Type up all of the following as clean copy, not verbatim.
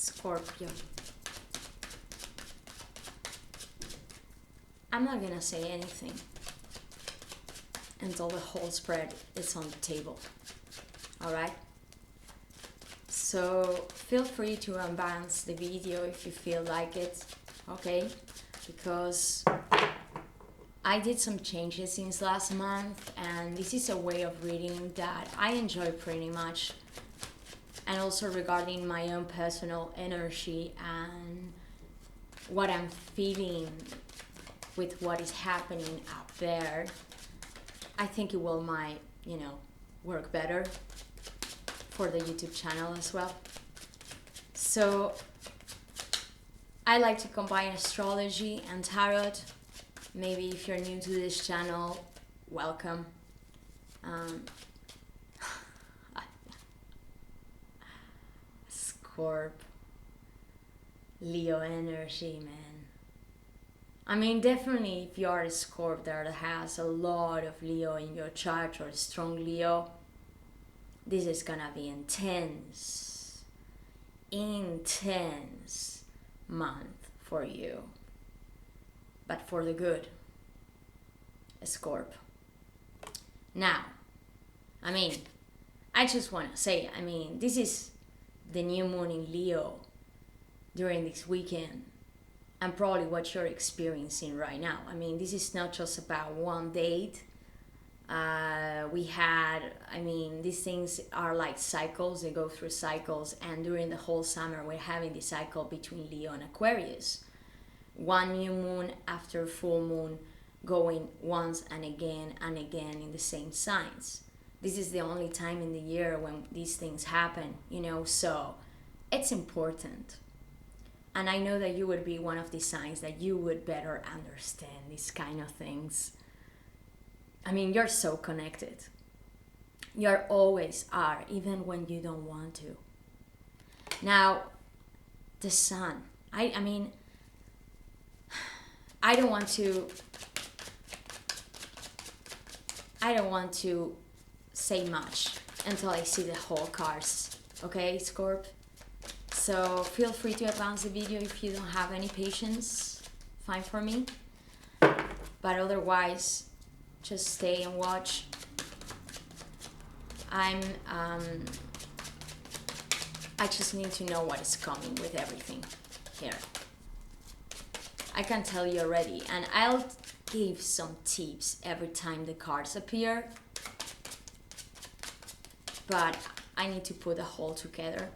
Scorpio. I'm not gonna say anything until the whole spread is on the table. Alright? So feel free to unbalance the video if you feel like it, okay? Because I did some changes since last month, and this is a way of reading that I enjoy pretty much. And also regarding my own personal energy and what I'm feeling with what is happening up there, I think it will might, work better for the YouTube channel as well. So I like to combine astrology and tarot. Maybe if you're new to this channel, welcome. Scorp, Leo energy, man. I mean, definitely if you're a Scorp that has a lot of Leo in your chart or a strong Leo, this is gonna be intense month for you, but for the good, a Scorp. Now, I just want to say, this is the new moon in Leo during this weekend, and probably what you're experiencing right now. This is not just about one date. These things are like cycles, they go through cycles, and during the whole summer we're having the cycle between Leo and Aquarius. One new moon after full moon, going once and again in the same signs. This is the only time in the year when these things happen, so it's important. And I know that you would be one of the signs that you would better understand these kind of things. You're so connected. You always are, even when you don't want to. Now, the sun. I don't want to say much until I see the whole cards. Okay, Scorp? So feel free to advance the video if you don't have any patience. Fine for me. But otherwise, just stay and watch. I just need to know what is coming with everything here. I can tell you already, and I'll give some tips every time the cards appear, but I need to put a whole together.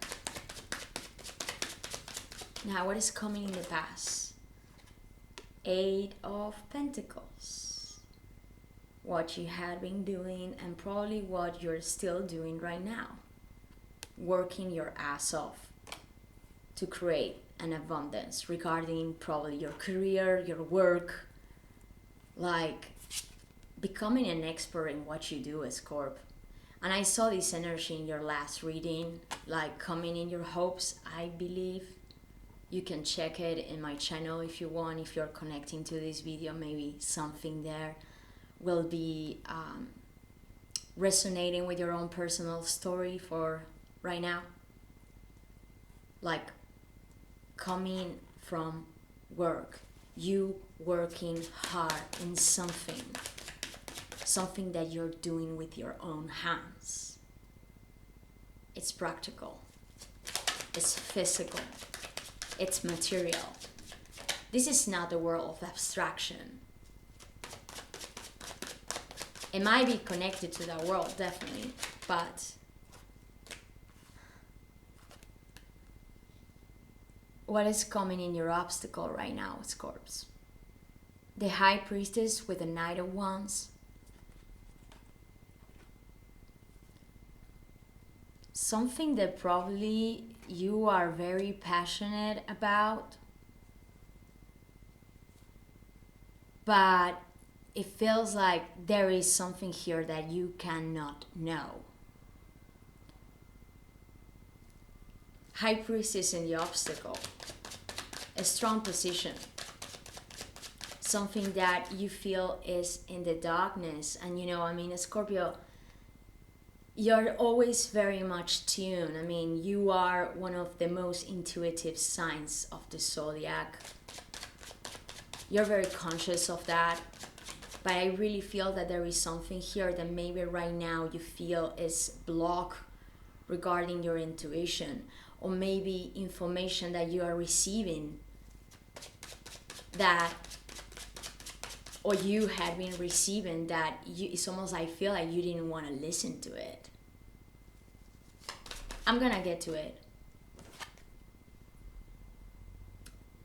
Now, what is coming in the past? 8 of Pentacles. What you had been doing and probably what you're still doing right now. Working your ass off to create an abundance regarding probably your career, your work, like becoming an expert in what you do as Scorp. And I saw this energy in your last reading, like coming in your hopes, I believe. You can check it in my channel if you want. If you're connecting to this video, maybe something there will be resonating with your own personal story for right now. Like coming from work, you working hard in something that you're doing with your own hands. It's practical, it's physical, it's material. This is not the world of abstraction. It might be connected to that world, definitely, but what is coming in your obstacle right now, Scorps? The High Priestess with the Knight of Wands. Something that probably you are very passionate about, but it feels like there is something here that you cannot know. High Priestess in the obstacle. A strong position. Something that you feel is in the darkness. And Scorpio, you're always very much tuned. I mean, you are one of the most intuitive signs of the zodiac. You're very conscious of that. But I really feel that there is something here that maybe right now you feel is blocked regarding your intuition, or maybe information that you are receiving that, or you had been receiving that it's almost, I feel like you didn't want to listen to it. I'm gonna get to it.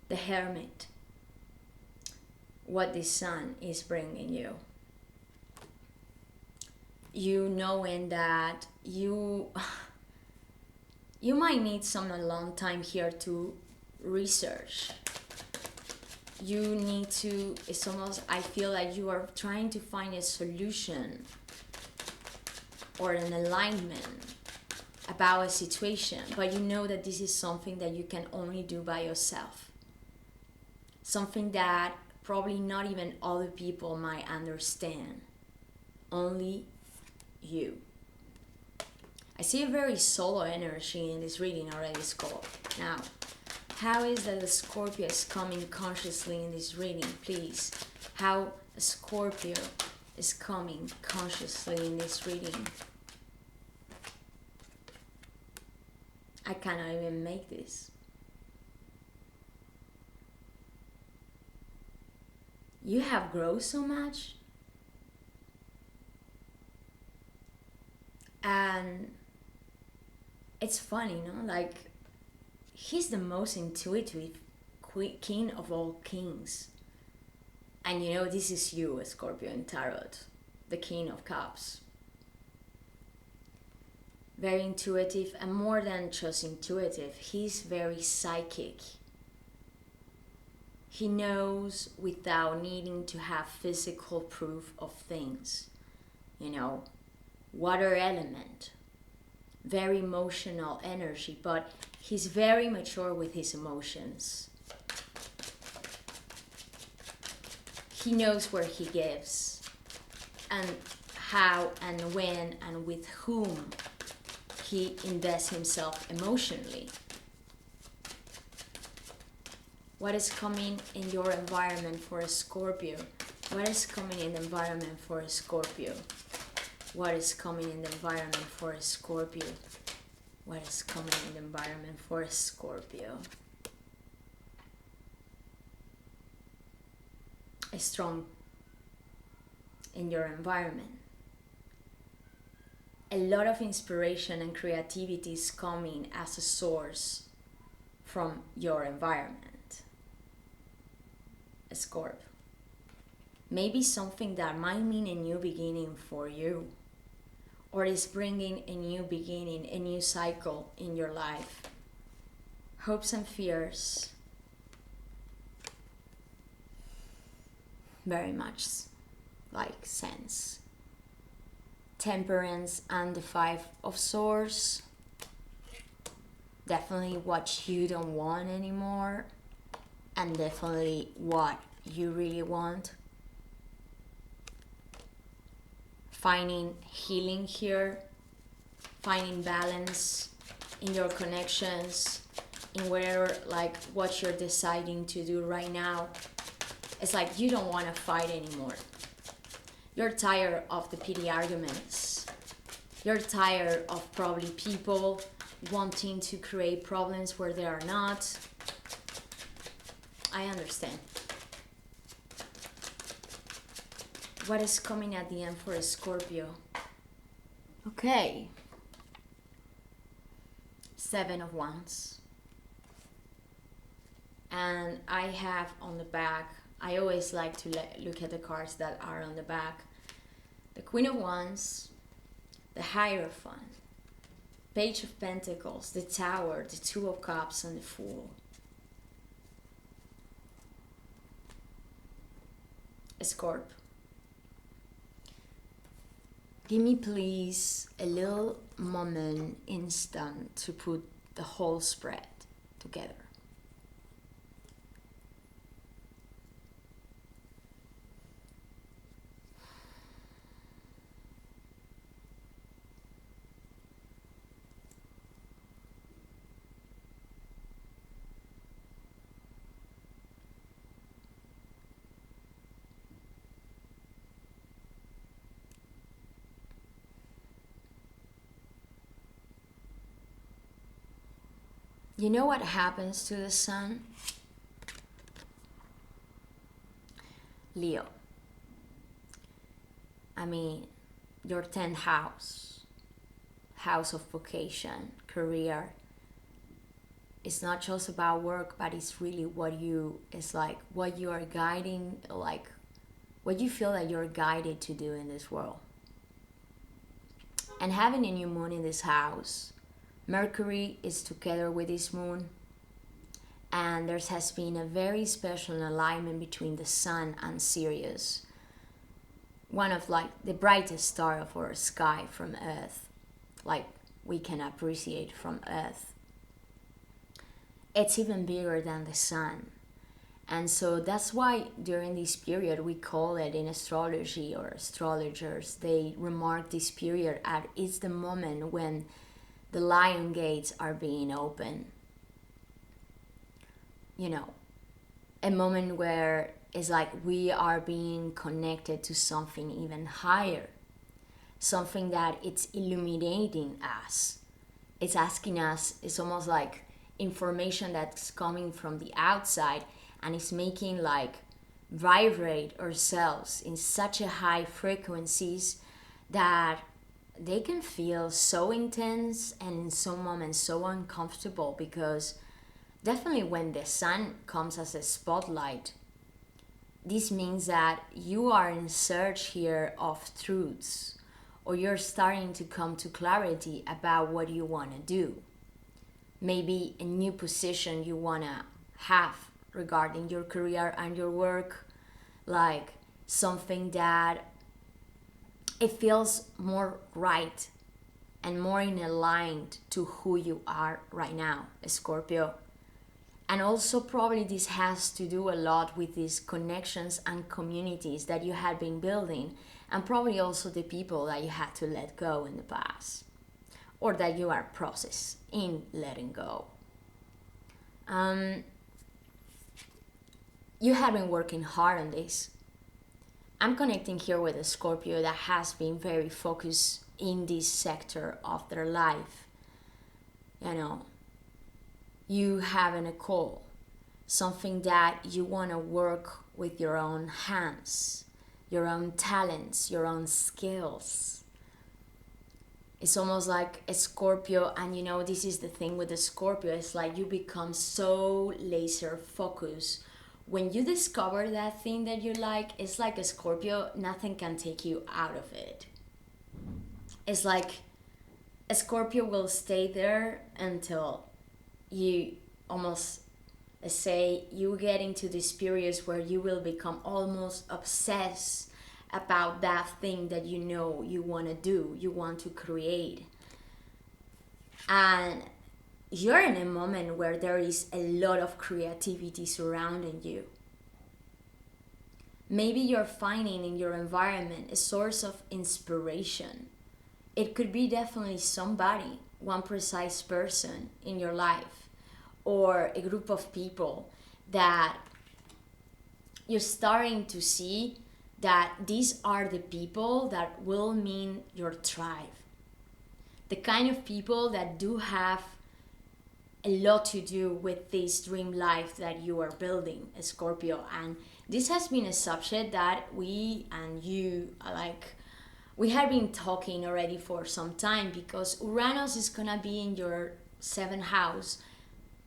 The Hermit. What the sun is bringing you. You knowing that you might need some alone time here to research. You need to, it's almost, I feel like you are trying to find a solution or an alignment about a situation, but you know that this is something that you can only do by yourself. Something that probably not even other people might understand. Only you. I see a very solo energy in this reading already, Scorpio. Now, how is that the Scorpio is coming consciously in this reading, please? How a Scorpio is coming consciously in this reading? I cannot even make this. You have grown so much, and it's funny, no? Like, he's the most intuitive king of all kings, and you know this is you, Scorpio in Tarot, the King of Cups. Very intuitive, and more than just intuitive, he's very psychic. He knows without needing to have physical proof of things. You know, water element, very emotional energy, but he's very mature with his emotions. He knows where he gives, and how and when and with whom he invests himself emotionally. What is coming in your environment for a Scorpio? What is coming in the environment for a Scorpio? What is coming in the environment for a Scorpio? What is coming in the environment for a Scorpio? Strong in your environment. A lot of inspiration and creativity is coming as a source from your environment. Scorp. Maybe something that might mean a new beginning for you, or is bringing a new beginning, a new cycle in your life. Hopes and fears. Very much like sense. Temperance and the Five of Swords. Definitely what you don't want anymore, and definitely what you really want. Finding healing here, finding balance in your connections, in whatever, like what you're deciding to do right now. It's like you don't want to fight anymore. You're tired of the petty arguments. You're tired of probably people wanting to create problems where there are not. I understand. What is coming at the end for a Scorpio? Okay. 7 of Wands. And I have on the back, I always like to look at the cards that are on the back. The Queen of Wands, the Hierophant, Page of Pentacles, the Tower, the Two of Cups, and the Fool. Scorp. Give me please a little moment, instant, to put the whole spread together. you know what happens to the sun? Leo. I mean, your 10th house of vocation, career. It's not just about work, but it's really what you are guiding, like what you feel that you're guided to do in this world. And having a new moon in this house, Mercury is together with this moon, and there has been a very special alignment between the sun and Sirius, one of like the brightest star of our sky from Earth, like we can appreciate from Earth. It's even bigger than the sun. And so that's why during this period we call it in astrology, or astrologers, they remark this period as it's the moment when the lion gates are being opened. You know, a moment where it's like we are being connected to something even higher, something that it's illuminating us. It's asking us, it's almost like information that's coming from the outside, and it's making like vibrate ourselves in such a high frequencies that they can feel so intense and in some moments so uncomfortable, because definitely when the sun comes as a spotlight, this means that you are in search here of truths, or you're starting to come to clarity about what you want to do. Maybe a new position you want to have regarding your career and your work, like something that it feels more right and more in aligned to who you are right now, Scorpio. And also probably this has to do a lot with these connections and communities that you had been building, and probably also the people that you had to let go in the past, or that you are process in letting go. You have been working hard on this. I'm connecting here with a Scorpio that has been very focused in this sector of their life. You know, you having a goal, something that you want to work with your own hands, your own talents, your own skills. It's almost like a Scorpio, and you know, this is the thing with the Scorpio, it's like you become so laser focused. When you discover that thing that you like, it's like a Scorpio, nothing can take you out of it. It's like a Scorpio will stay there until you almost, let's say, you get into this period where you will become almost obsessed about that thing that you know you want to do, you want to create. And you're in a moment where there is a lot of creativity surrounding you. Maybe you're finding in your environment a source of inspiration. It could be definitely somebody, one precise person in your life, or a group of people that you're starting to see that these are the people that will mean your tribe. The kind of people that do have a lot to do with this dream life that you are building, Scorpio. And this has been a subject that we and you, we have been talking already for some time, because Uranus is gonna be in your 7th house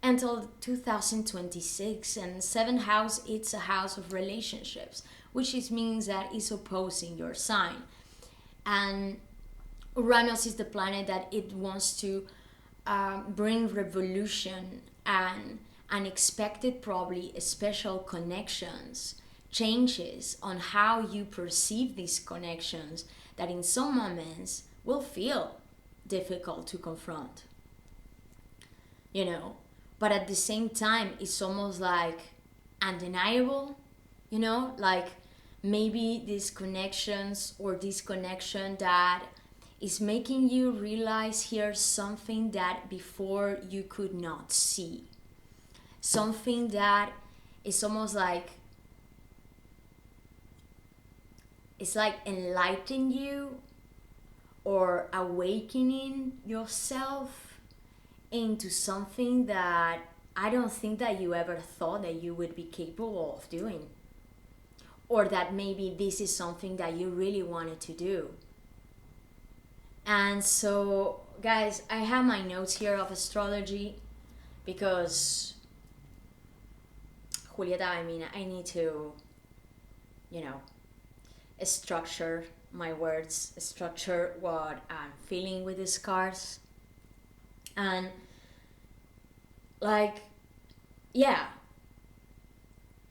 until 2026, and 7th house, it's a house of relationships, which means that it's opposing your sign. And Uranus is the planet that it wants to bring revolution and unexpected, probably special connections, changes on how you perceive these connections that in some moments will feel difficult to confront. You know, but at the same time, it's almost like undeniable, you know, like maybe these connections or this connection that is making you realize here something that before you could not see. Something that is almost like, it's like enlightening you or awakening yourself into something that I don't think that you ever thought that you would be capable of doing, or that maybe this is something that you really wanted to do. And so, guys, I have my notes here of astrology because, Julieta, I mean, I need to, structure my words, structure what I'm feeling with these cards. And,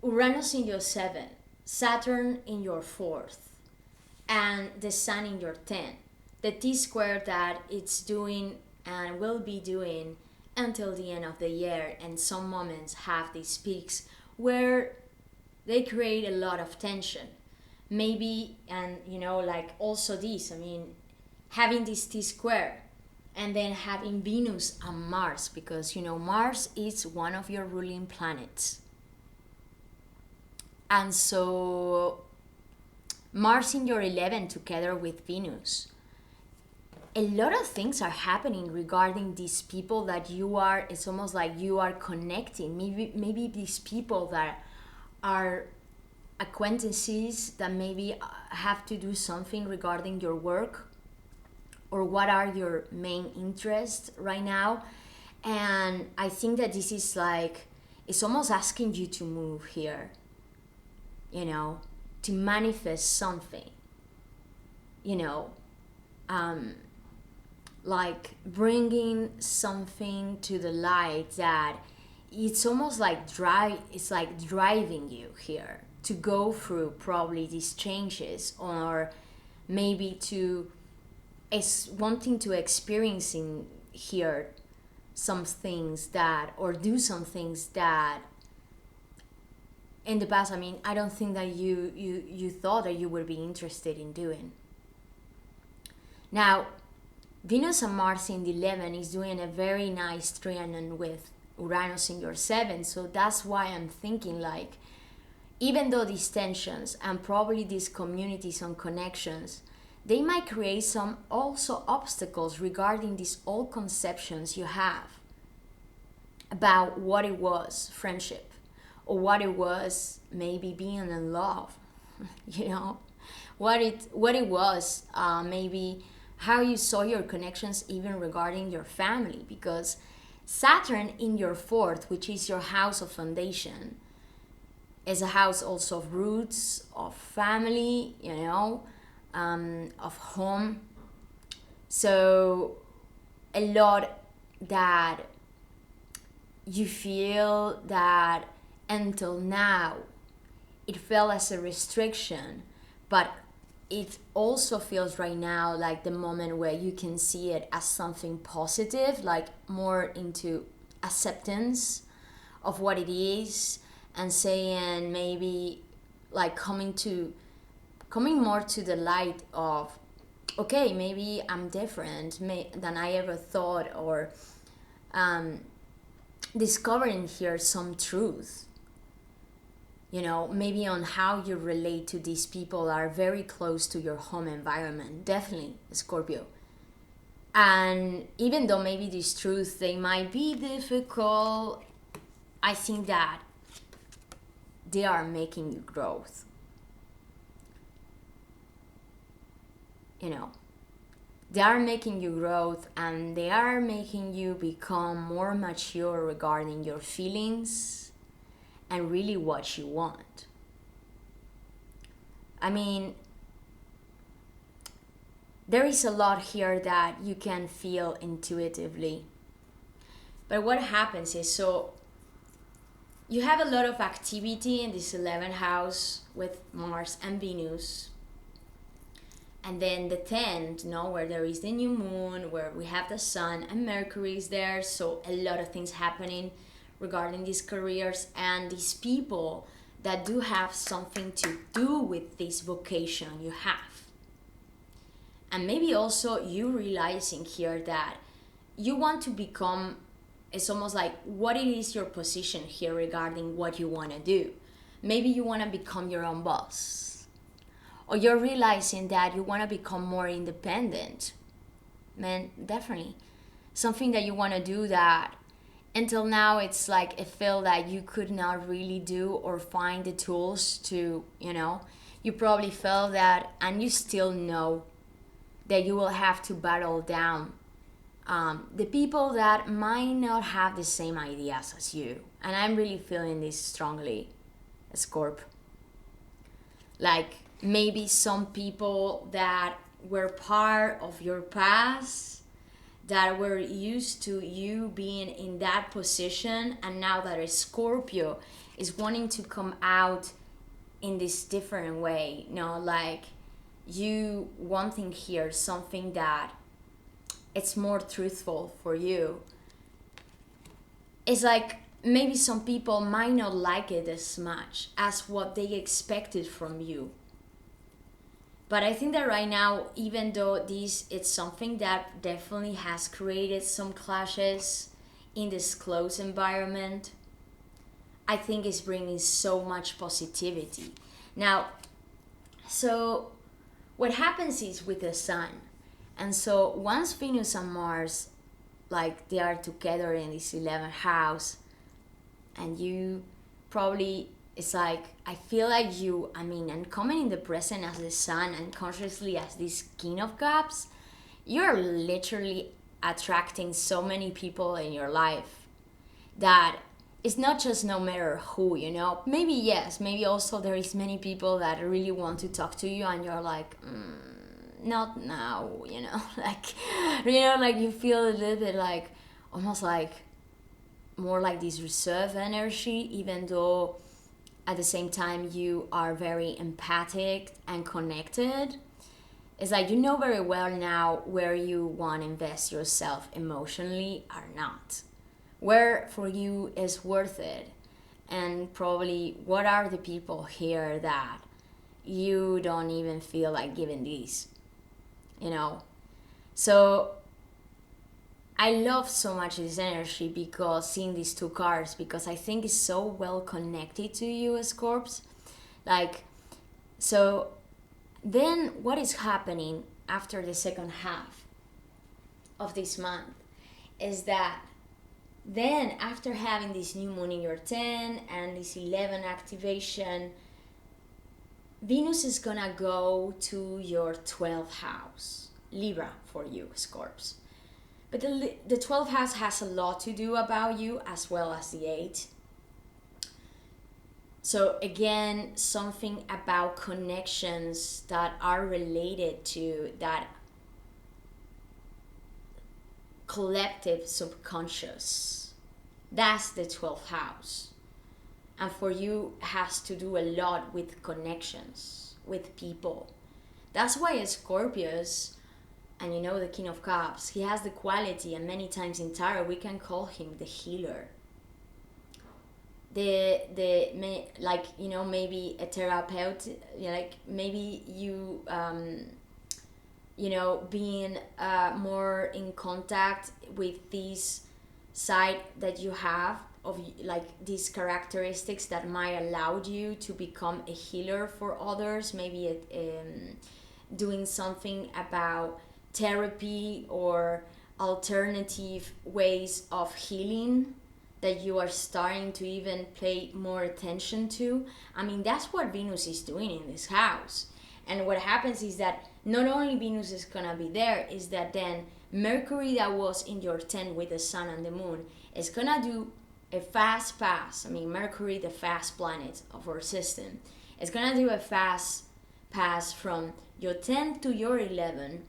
Uranus in your 7th, Saturn in your 4th, and the Sun in your 10th. The T-square that it's doing and will be doing until the end of the year, and some moments have these peaks where they create a lot of tension. Maybe, and also this, I mean, having this T-square and then having Venus and Mars, because Mars is one of your ruling planets. And so Mars in your 11 together with Venus, a lot of things are happening regarding these people that it's almost like you are connecting. Maybe these people that are acquaintances that maybe have to do something regarding your work, or what are your main interests right now. And I think that this is it's almost asking you to move here, to manifest something, bringing something to the light that it's almost driving you here to go through probably these changes, or maybe wanting to experiencing here some things that, or do some things that in the past, I mean, I don't think that you thought that you would be interested in doing. Now, Venus and Mars in the 11 is doing a very nice trianon with Uranus in your 7, so that's why I'm thinking even though these tensions and probably these communities and connections, they might create some also obstacles regarding these old conceptions you have about what it was friendship, or what it was maybe being in love, what it was maybe how you saw your connections even regarding your family, because Saturn in your 4th, which is your house of foundation, is a house also of roots, of family, of home. So a lot that you feel that until now it felt as a restriction, but it also feels right now like the moment where you can see it as something positive, more into acceptance of what it is, and saying maybe coming more to the light of, okay, maybe I'm different than I ever thought, or discovering here some truth, maybe on how you relate to these people are very close to your home environment, definitely Scorpio. And even though maybe these truths, they might be difficult, I think that they are making you growth. They are making you growth, and they are making you become more mature regarding your feelings and really what you want. I mean, there is a lot here that you can feel intuitively. But what happens is, so you have a lot of activity in this 11th house with Mars and Venus. And then the 10th, where there is the new moon, where we have the Sun and Mercury is there. So a lot of things happening regarding these careers and these people that do have something to do with this vocation you have. And maybe also you realizing here that you want to become, it's almost like what it is your position here regarding what you want to do. Maybe you want to become your own boss, or you're realizing that you want to become more independent. Man, definitely. something that you want to do that until now it's like it felt that you could not really do or find the tools to, you probably felt that, and you still know that you will have to battle down the people that might not have the same ideas as you. And I'm really feeling this strongly, Scorp. Like maybe some people that were part of your past, that were used to you being in that position, and now that a Scorpio is wanting to come out in this different way, like you wanting here something that it's more truthful for you. It's like maybe some people might not like it as much as what they expected from you. But I think that right now, even though it's something that definitely has created some clashes in this close environment, I think it's bringing so much positivity. Now, so what happens is with the sun, and so once Venus and Mars, like they are together in this 11th house, and you probably, it's like, I feel like and coming in the present as the sun and consciously as this King of Cups, you're literally attracting so many people in your life that it's not just no matter who, maybe yes, maybe also there is many people that really want to talk to you and you're like, not now, like, like you feel a little bit like, almost like more like this reserve energy, even though at the same time you are very empathic and connected. It's like you know very well now where you want to invest yourself emotionally or not, where for you is worth it, and probably what are the people here that you don't even feel like giving these, so I love so much this energy, because seeing these two cards, because I think it's so well connected to you, Scorps. Like, so then what is happening after the second half of this month is that then after having this new moon in your 10 and this 11 activation, Venus is gonna go to your 12th house, Libra, for you, Scorps. But the 12th house has a lot to do about you, as well as the 8. So again, something about connections that are related to that collective subconscious. That's the 12th house. And for you, has to do a lot with connections, with people. That's why Scorpios, and the King of Cups, he has the quality, and many times in tarot we can call him the healer. Maybe a terapeut, like maybe you, being more in contact with this side that you have of like these characteristics that might allow you to become a healer for others. Maybe doing something about therapy or alternative ways of healing that you are starting to even pay more attention to. That's what Venus is doing in this house. And what happens is that not only Venus is gonna be there, is that then Mercury, that was in your 10 with the sun and the moon, is gonna do a fast pass. Mercury, the fast planet of our system, is gonna do a fast pass from your 10 to your 11,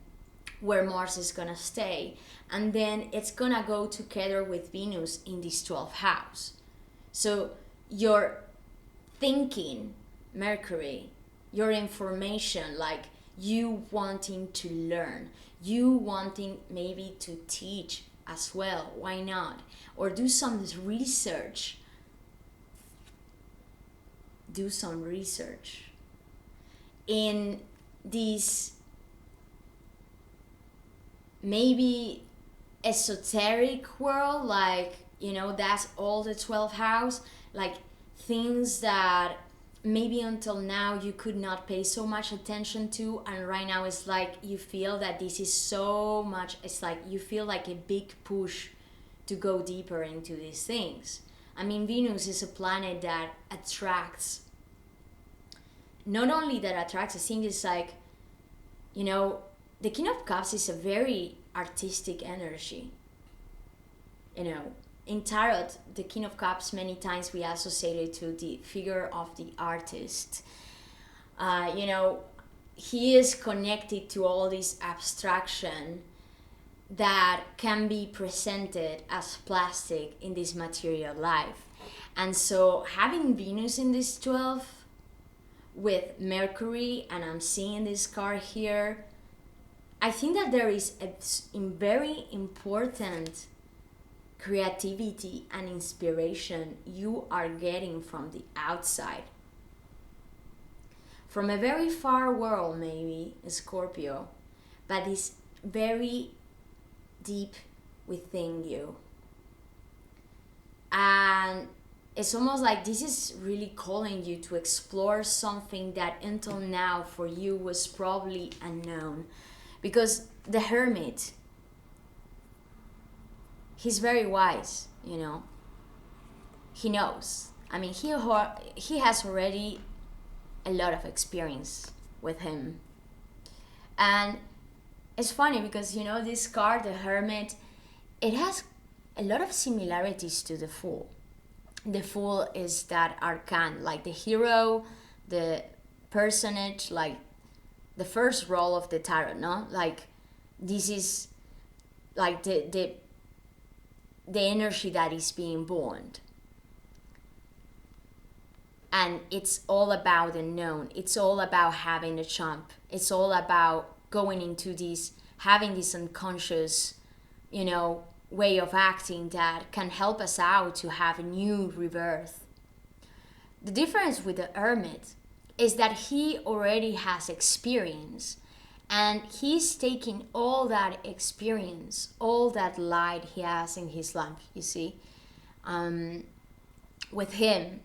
where Mars is gonna stay, and then it's gonna go together with Venus in this 12th house. So your thinking, Mercury, your information, like you wanting to learn, you wanting maybe to teach as well, why not? Or do some research. Do some research in these maybe esoteric world, like that's all the 12th house, like things that maybe until now you could not pay so much attention to, and right now it's like you feel that this is so much, it's like you feel like a big push to go deeper into these things. I mean, Venus is a planet that attracts, not only that attracts, I think it's like, you know, the King of Cups is a very artistic energy. You know, in Tarot, the King of Cups, many times we associate it to the figure of the artist. You know, he is connected to all this abstraction that can be presented as plastic in this material life. And so having Venus in this 12 with Mercury, and I'm seeing this card here, I think that there is a very important creativity and inspiration you are getting from the outside. From a very far world, maybe, Scorpio, but it's very deep within you. And it's almost like this is really calling you to explore something that until now for you was probably unknown. Because the Hermit, he's very wise, you know. He knows. I mean, he has already a lot of experience with him. And it's funny because, you know, this card, the Hermit, it has a lot of similarities to the Fool. The Fool is that arcane, like the hero, the personage, like the first role of the tarot, no? Like this is like the energy that is being born. And it's all about the known. It's all about having a jump. It's all about going into this, having this unconscious, you know, way of acting that can help us out to have a new rebirth. The difference with the Hermit is that he already has experience, and he's taking all that experience, all that light he has in his lamp, you see, with him,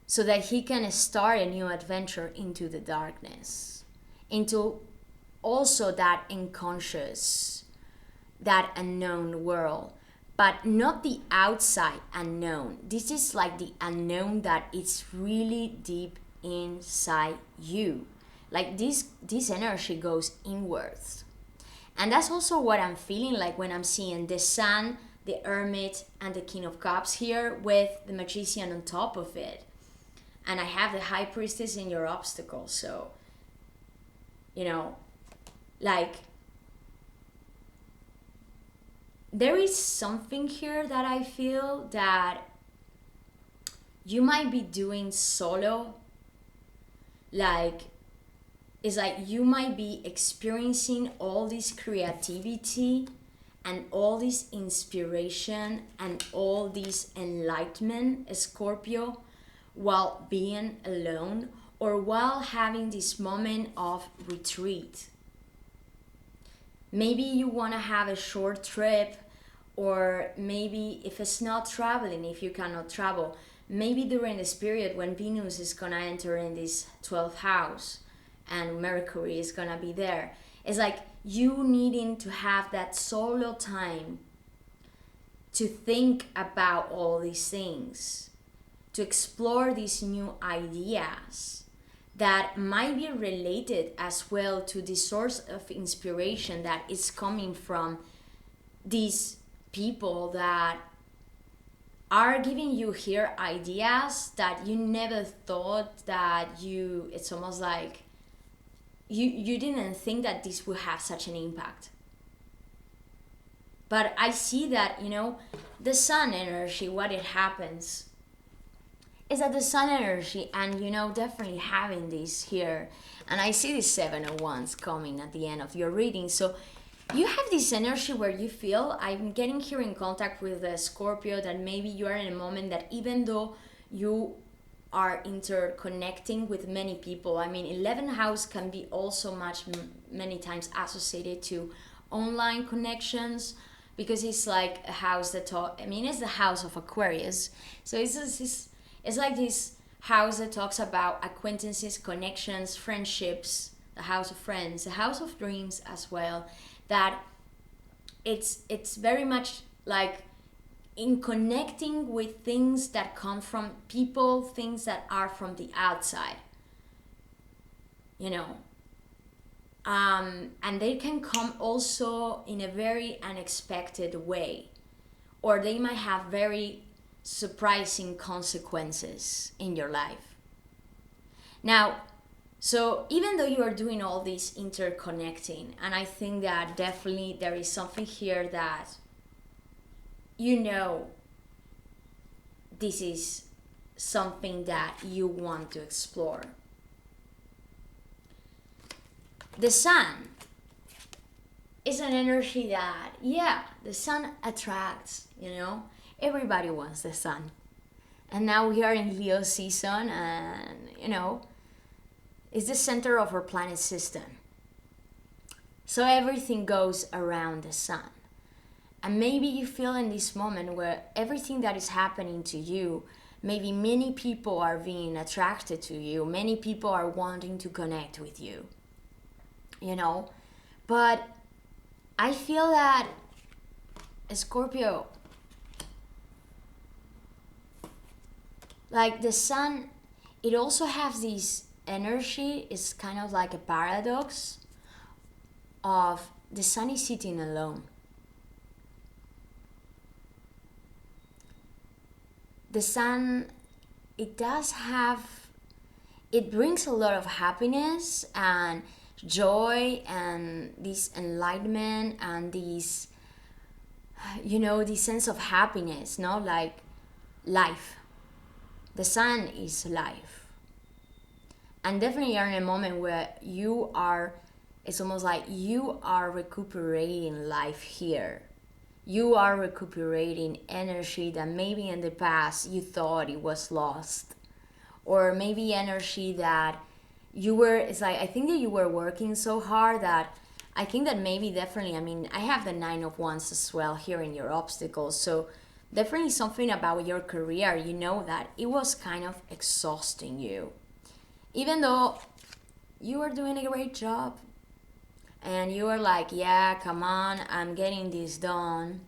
so that he can start a new adventure into the darkness, into also that unconscious, that unknown world, but not the outside unknown. This is like the unknown that is really deep inside you. Like this energy goes inwards. And that's also what I'm feeling like when I'm seeing the Sun, the Hermit, and the King of Cups here with the Magician on top of it. And I have the High Priestess in your obstacle. So, you know, like, there is something here that I feel that you might be doing solo. Like, it's like you might be experiencing all this creativity and all this inspiration and all this enlightenment, Scorpio, while being alone or while having this moment of retreat. Maybe you want to have a short trip, or maybe if it's not traveling, if you cannot travel, maybe during this period when Venus is going to enter in this 12th house and Mercury is going to be there, it's like you needing to have that solo time to think about all these things, to explore these new ideas that might be related as well to the source of inspiration that is coming from these people that are giving you here ideas that you never thought that it's almost like you didn't think that this would have such an impact. But I see that, you know, the Sun energy, what it happens is that the Sun energy, and, you know, definitely having this here, and I see the 7 of Wands coming at the end of your reading. So you have this energy where you feel, I'm getting here in contact with the Scorpio, that maybe you are in a moment that even though you are interconnecting with many people, I mean, 11th house can be also many times associated to online connections, because it's like a house that it's the house of Aquarius. So it's like this house that talks about acquaintances, connections, friendships, the house of friends, the house of dreams as well, that it's very much like in connecting with things that come from people, things that are from the outside, you know. And they can come also in a very unexpected way, or they might have very surprising consequences in your life. Now, so even though you are doing all this interconnecting, and I think that definitely there is something here that, you know, this is something that you want to explore. The sun is an energy that, yeah, the sun attracts, you know. Everybody wants the sun. And now we are in Leo season, and, you know, it's the center of our planet system. So everything goes around the sun. And maybe you feel in this moment where everything that is happening to you, maybe many people are being attracted to you, many people are wanting to connect with you, you know. But I feel that Scorpio, like the sun, it also has this energy. It's kind of like a paradox of the sun is sitting alone. The sun, it brings a lot of happiness and joy and this enlightenment and this, you know, this sense of happiness, no? Like life. The sun is life. And definitely you're in a moment where it's almost like you are recuperating life here. You are recuperating energy that maybe in the past you thought it was lost. Or maybe energy that it's like, I think that you were working so hard that I think that maybe definitely, I mean, I have the 9 of Wands as well here in your obstacles. So definitely something about your career, you know, that it was kind of exhausting you. Even though you were doing a great job and you were like, yeah, come on, I'm getting this done.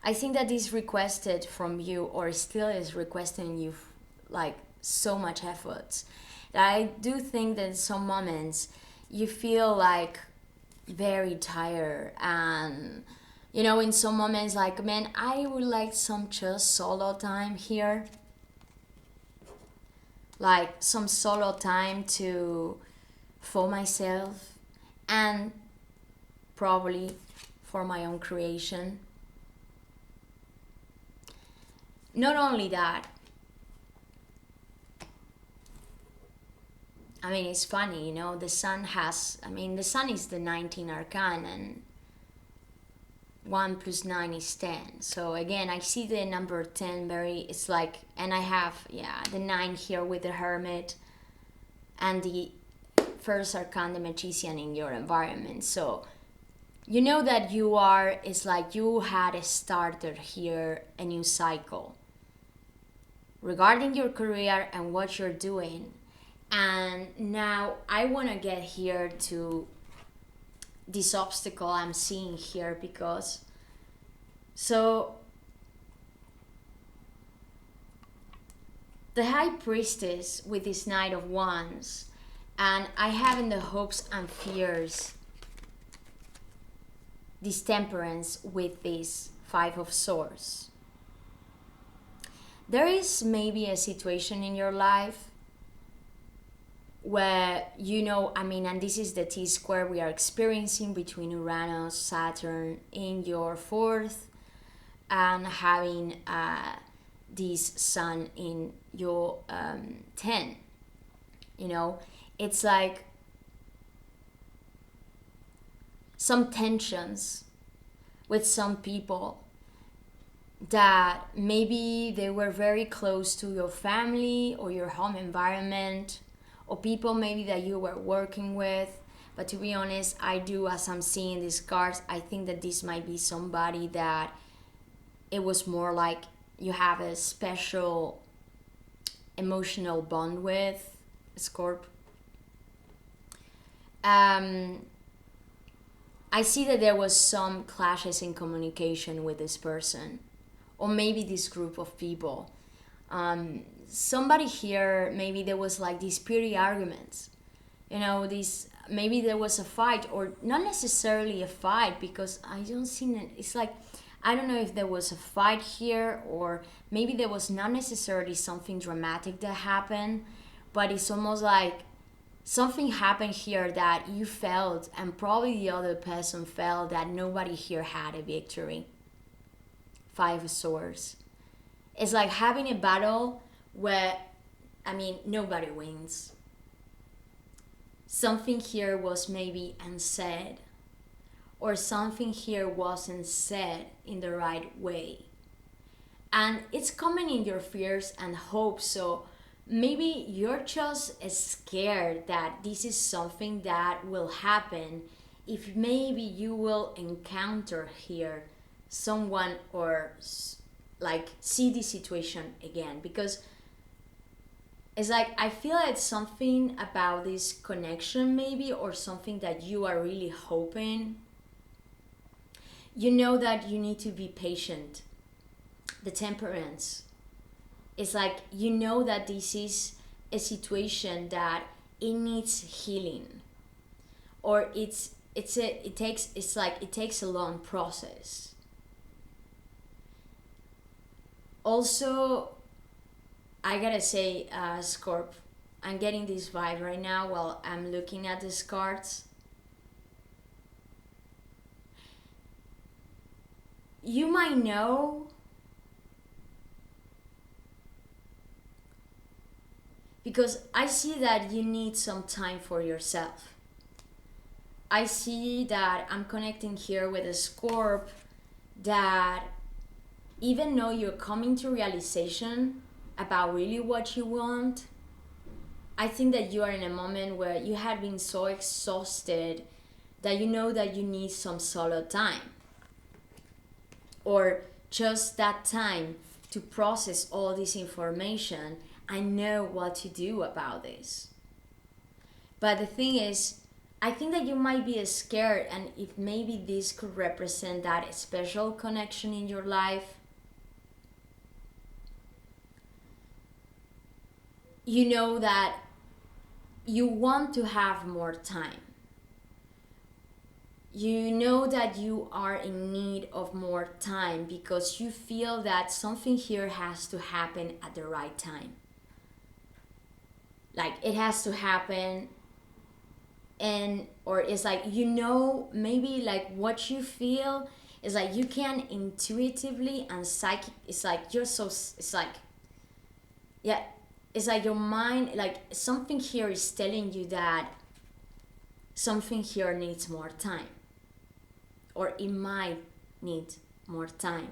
I think that this requested from you, or still is requesting you, like so much effort. That I do think that in some moments you feel like very tired, and you know, in some moments like, man, I would like some just solo time here, like some solo time for myself and probably for my own creation. Not only that, I mean, it's funny, you know, the sun is the 19 arcane, and 1 plus 9 is 10. So again, I see the number 10 it's like, and I have, the 9 here with the Hermit and the first arcane, the Magician, in your environment. So you know that it's like you had started here a new cycle regarding your career and what you're doing. And now I want to get here to this obstacle I'm seeing here, because so the High Priestess with this Knight of Wands, and I have in the hopes and fears this Temperance with this 5 of Swords. There is maybe a situation in your life where, you know, I mean, and this is the T-square we are experiencing between Uranus, Saturn in your 4th, and having this Sun in your 10. You know, it's like some tensions with some people that maybe they were very close to your family or your home environment, or people maybe that you were working with. But to be honest, as I'm seeing these cards, I think that this might be somebody that it was more like you have a special emotional bond with, Scorp. I see that there was some clashes in communication with this person, or maybe this group of people. Somebody here, maybe there was like these petty arguments, these, maybe there was a fight, or not necessarily a fight, because I don't see it. It's like, I don't know if there was a fight here, or maybe there was not necessarily something dramatic that happened, but it's almost like something happened here that you felt, and probably the other person felt, that nobody here had a victory. Five of Swords. It's like having a battle where, nobody wins. Something here was maybe unsaid, or something here wasn't said in the right way. And it's coming in your fears and hopes, so maybe you're just scared that this is something that will happen if maybe you will encounter here someone, or like see this situation again, because it's like, I feel it's something about this connection maybe, or something that you are really hoping. You know that you need to be patient. The Temperance. It's like, you know that this is a situation that it needs healing, or it takes a long process. Also, I gotta say, Scorp, I'm getting this vibe right now while I'm looking at these cards. You might know, because I see that you need some time for yourself. I see that I'm connecting here with a Scorp, that even though you're coming to realization about really what you want, I think that you are in a moment where you have been so exhausted that you know that you need some solo time, or just that time to process all this information and know what to do about this. But the thing is, I think that you might be scared, and if maybe this could represent that special connection in your life, you know that you want to have more time. You know that you are in need of more time, because you feel that something here has to happen at the right time. Like, it has to happen, or it's like, maybe like what you feel is like you can intuitively and psychic, it's like you're so, it's like, yeah, it's like your mind, like something here is telling you that something here needs more time, or it might need more time.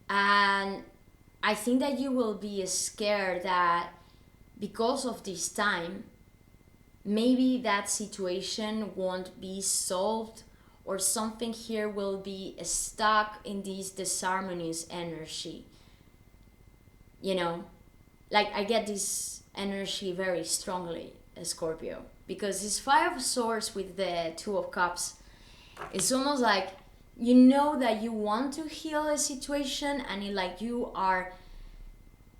And I think that you will be scared that because of this time, maybe that situation won't be solved, or something here will be stuck in this disharmonious energy. Like, I get this energy very strongly, Scorpio, because this Five of Swords with the Two of Cups, it's almost like, that you want to heal a situation, and it's like you are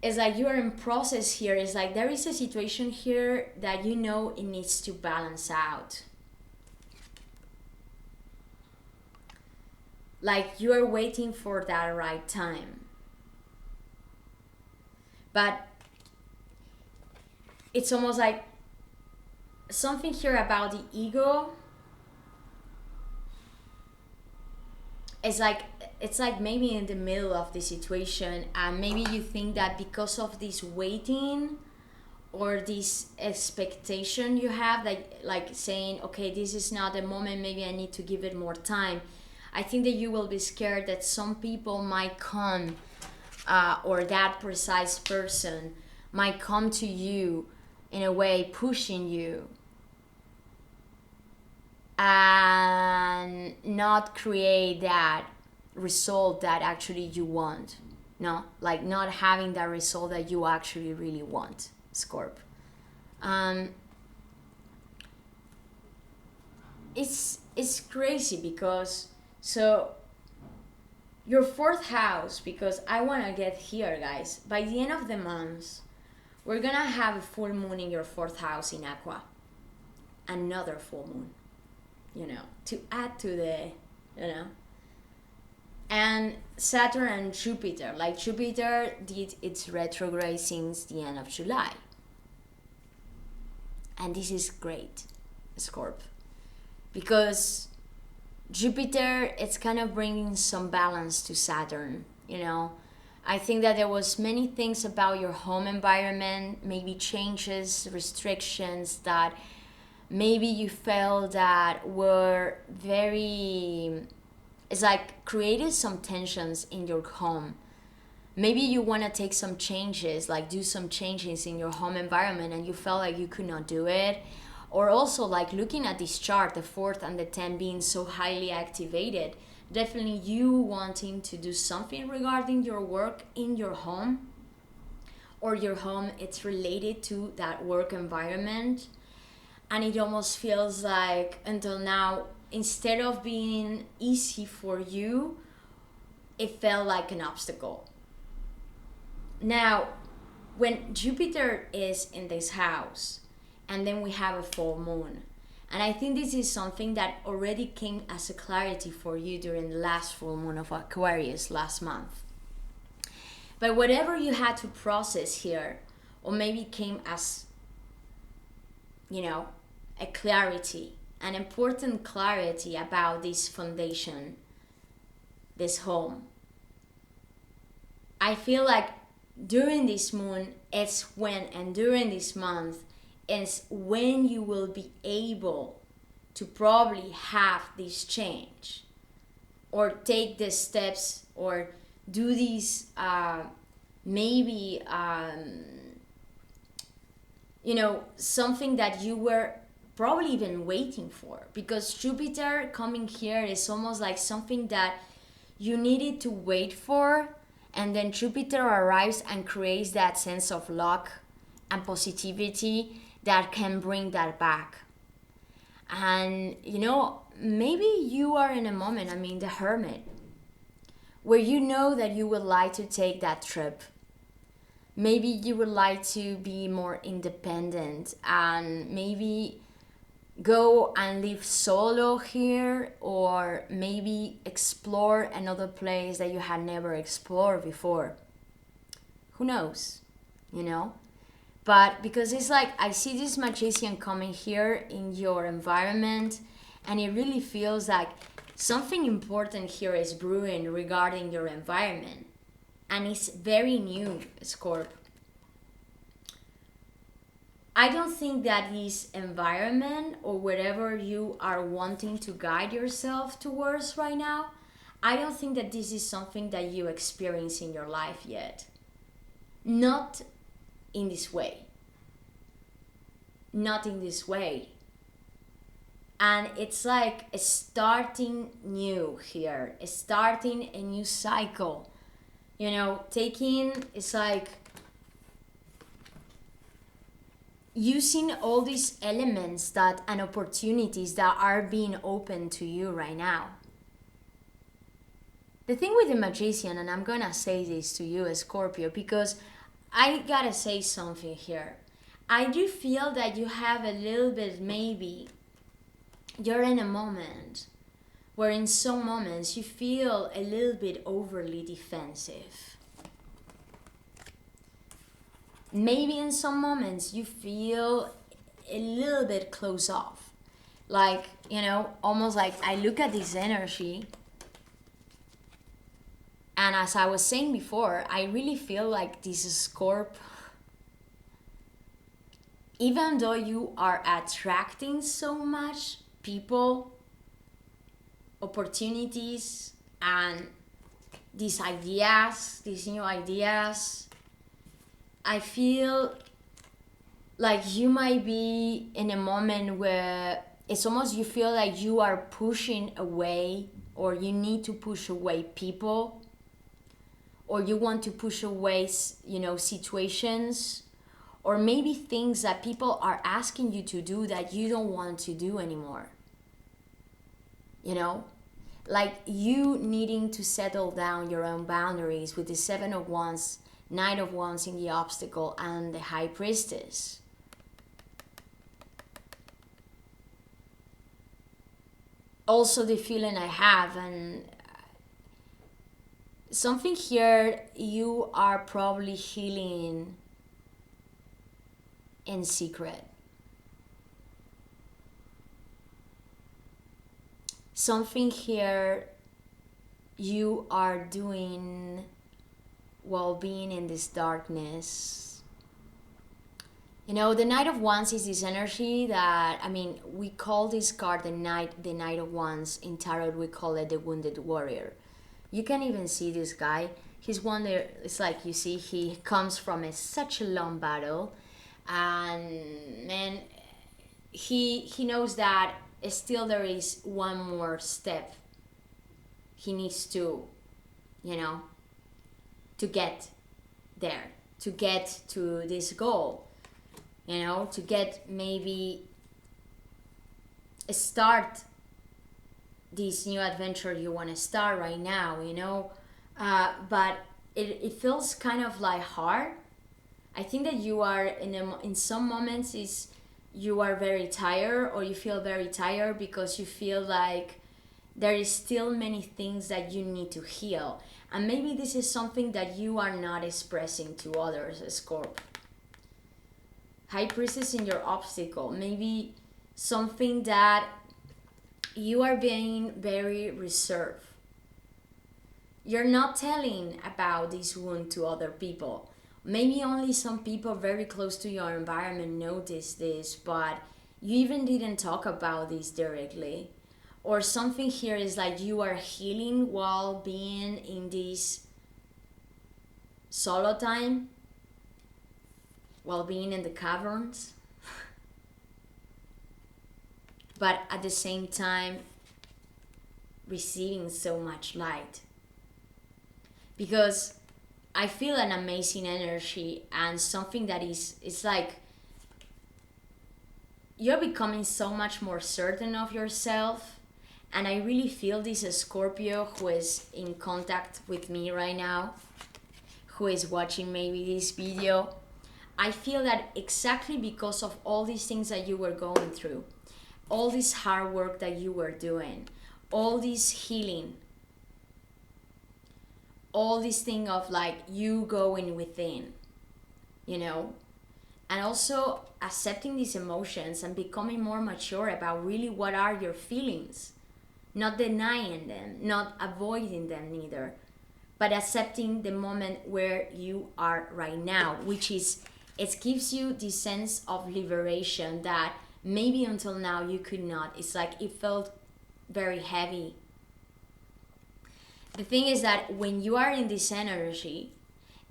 in process here. It's like there is a situation here that it needs to balance out. Like, you are waiting for that right time. But it's almost like something here about the ego. It's like maybe in the middle of the situation, and maybe you think that because of this waiting, or this expectation you have, like saying, okay, this is not the moment, maybe I need to give it more time. I think that you will be scared that some people might come, or that precise person might come to you in a way pushing you, and not create that result that actually you want. no, like not having that result that you actually really want, Scorp. It's crazy because so your fourth house, because I want to get here, guys, by the end of the month we're gonna have a full moon in your fourth house in Aqua, another full moon, to add to the, and Saturn and Jupiter, like Jupiter did its retrograde since the end of July, and this is great, Scorp, because Jupiter, it's kind of bringing some balance to Saturn, I think that there was many things about your home environment, maybe changes, restrictions that maybe you felt that were very, it's like created some tensions in your home. Maybe you want to take some changes, like do some changes in your home environment, and you felt like you could not do it. Or also like looking at this chart, the 4th and the 10th being so highly activated, definitely you wanting to do something regarding your work in your home, or your home, it's related to that work environment. And it almost feels like until now, instead of being easy for you, it felt like an obstacle. Now, when Jupiter is in this house, and then we have a full moon, and I think this is something that already came as a clarity for you during the last full moon of Aquarius last month. But whatever you had to process here, or maybe came as, a clarity, an important clarity about this foundation, this home. I feel like during this moon, it's when, and during this month, is when you will be able to probably have this change, or take the steps, or do these something that you were probably even waiting for, because Jupiter coming here is almost like something that you needed to wait for, and then Jupiter arrives and creates that sense of luck and positivity that can bring that back. And maybe you are in a moment, the Hermit, where you know that you would like to take that trip. Maybe you would like to be more independent and maybe go and live solo here, or maybe explore another place that you had never explored before. Who knows, But because it's like I see this Magician coming here in your environment, and it really feels like something important here is brewing regarding your environment. And it's very new, Scorp. I don't think that this environment, or whatever you are wanting to guide yourself towards right now, I don't think that this is something that you experience in your life yet. Not in this way. Not in this way. And it's like starting new here, starting a new cycle. It's like using all these elements and opportunities that are being open to you right now. The thing with the Magician, and I'm gonna say this to you, Scorpio, because I gotta say something here. I do feel that you have a little bit, maybe, you're in a moment where in some moments you feel a little bit overly defensive. Maybe in some moments you feel a little bit closed off. Like, almost like I look at this energy, and as I was saying before, I really feel like this Scorp, even though you are attracting so much people, opportunities, and these new ideas, I feel like you might be in a moment where it's almost you feel like you are pushing away, or you need to push away people, or you want to push away, situations, or maybe things that people are asking you to do that you don't want to do anymore. Like you needing to settle down your own boundaries with the Seven of Wands, Knight of Wands in the obstacle, and the High Priestess. Also the feeling I have, and something here, you are probably healing in secret. Something here you are doing while being in this darkness. The Knight of Wands is this energy that, we call this card the Knight of Wands. In Tarot, we call it the Wounded Warrior. You can even see this guy. He's one that, it's like, you see, he comes from such a long battle. And, man, he knows that still there is one more step he needs to, to get there, to get to this goal, to get maybe start this new adventure you want to start right now, but it feels kind of like hard. I think that you are in some moments you are very tired, or you feel very tired because you feel like there is still many things that you need to heal. And maybe this is something that you are not expressing to others, Scorp. High Priestess in your obstacle. Maybe something that you are being very reserved. You're not telling about this wound to other people. Maybe only some people very close to your environment notice this, but you even didn't talk about this directly. Or something here is like you are healing while being in this solo time, while being in the caverns. But at the same time, receiving so much light. Because I feel an amazing energy, and something that it's like you're becoming so much more certain of yourself. And I really feel this Scorpio who is in contact with me right now, who is watching maybe this video. I feel that exactly because of all these things that you were going through, all this hard work that you were doing, all this healing, all this thing of like you going within, and also accepting these emotions and becoming more mature about really what are your feelings, not denying them, not avoiding them neither, but accepting the moment where you are right now, which is, it gives you this sense of liberation that maybe until now you could not. It's like it felt very heavy. The thing is that when you are in this energy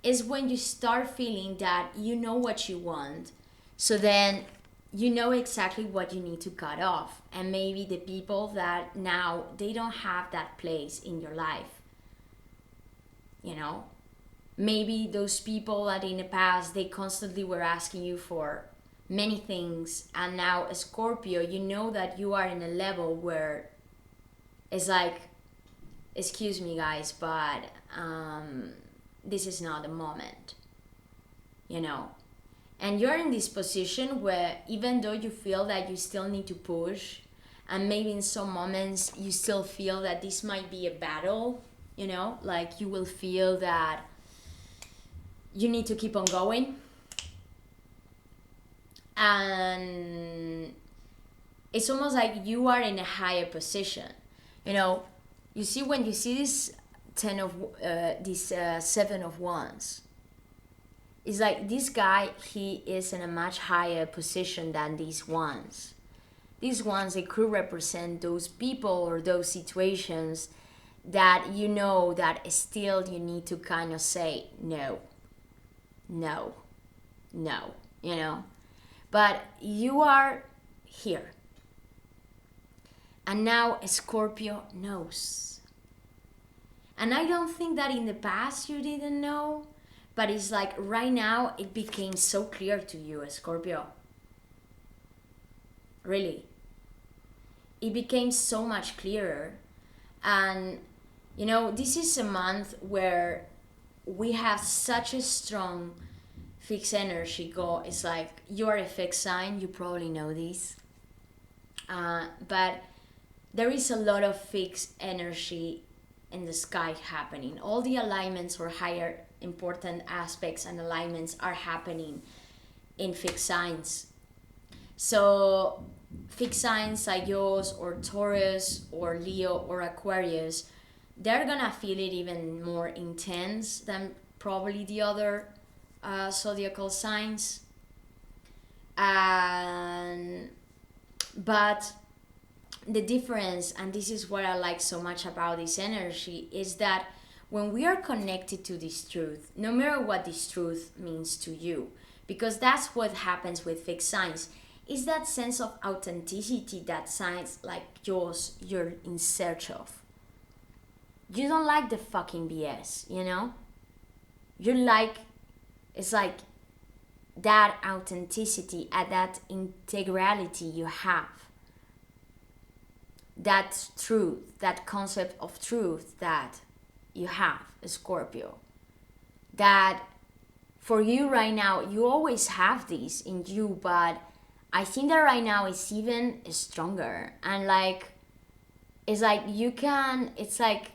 is when you start feeling that you know what you want. So then you know exactly what you need to cut off. And maybe the people that now they don't have that place in your life. Maybe those people that in the past they constantly were asking you for many things, and now a Scorpio, you know that you are in a level where it's like, excuse me guys, but this is not the moment, and you're in this position where even though you feel that you still need to push, and maybe in some moments you still feel that this might be a battle, like you will feel that you need to keep on going, and it's almost like you are in a higher position. You see, when you see this Seven of Wands, it's like this guy, he is in a much higher position than these ones. These ones, they could represent those people or those situations that that still you need to kind of say no, no, no, But you are here. And now Scorpio knows. And I don't think that in the past you didn't know, but it's like right now it became so clear to you, Scorpio. Really. It became so much clearer. And you know, this is a month where we have such a strong fixed energy go. It's like you're a fixed sign, you probably know this. But there is a lot of fixed energy in the sky happening. All the alignments or higher important aspects and alignments are happening in fixed signs. So fixed signs like yours or Taurus or Leo or Aquarius, they're gonna feel it even more intense than probably the other zodiacal signs. And but the difference, and this is what I like so much about this energy, is that when we are connected to this truth, no matter what this truth means to you, because that's what happens with fixed signs, is that sense of authenticity that signs like yours you're in search of. You don't like the fucking BS, you know? You like, it's like that authenticity and that integrality you have. That truth, that concept of truth that you have, Scorpio. That for you right now, you always have this in you, but I think that right now it's even stronger. And like, it's like you can, it's like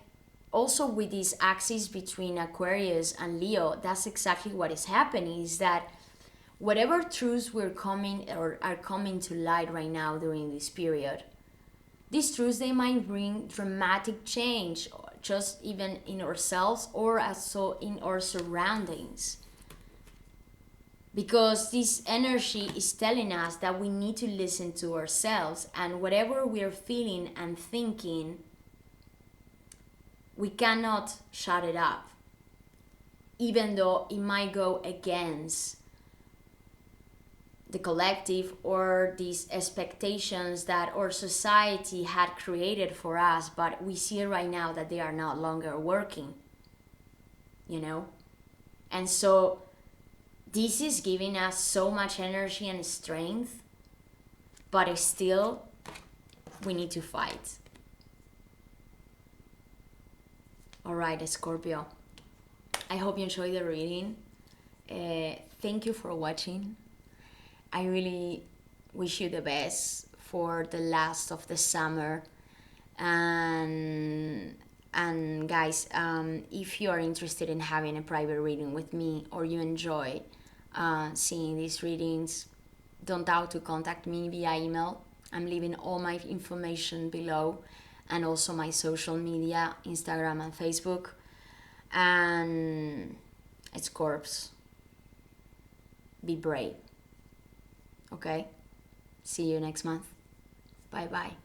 also with this axis between Aquarius and Leo, that's exactly what is happening, is that whatever truths we're coming or are coming to light right now during this period, these truths, they might bring dramatic change, just even in ourselves or also in our surroundings. Because this energy is telling us that we need to listen to ourselves, and whatever we're feeling and thinking, we cannot shut it up. Even though it might go against the collective or these expectations that our society had created for us, but we see right now that they are no longer working, you know? And so this is giving us so much energy and strength, but still we need to fight. All right, Scorpio, I hope you enjoyed the reading. Thank you for watching. I really wish you the best for the last of the summer. And guys, if you are interested in having a private reading with me, or you enjoy seeing these readings, don't doubt to contact me via email. I'm leaving all my information below, and also my social media, Instagram and Facebook. And it's Corpse. Be brave. Okay? See you next month. Bye bye.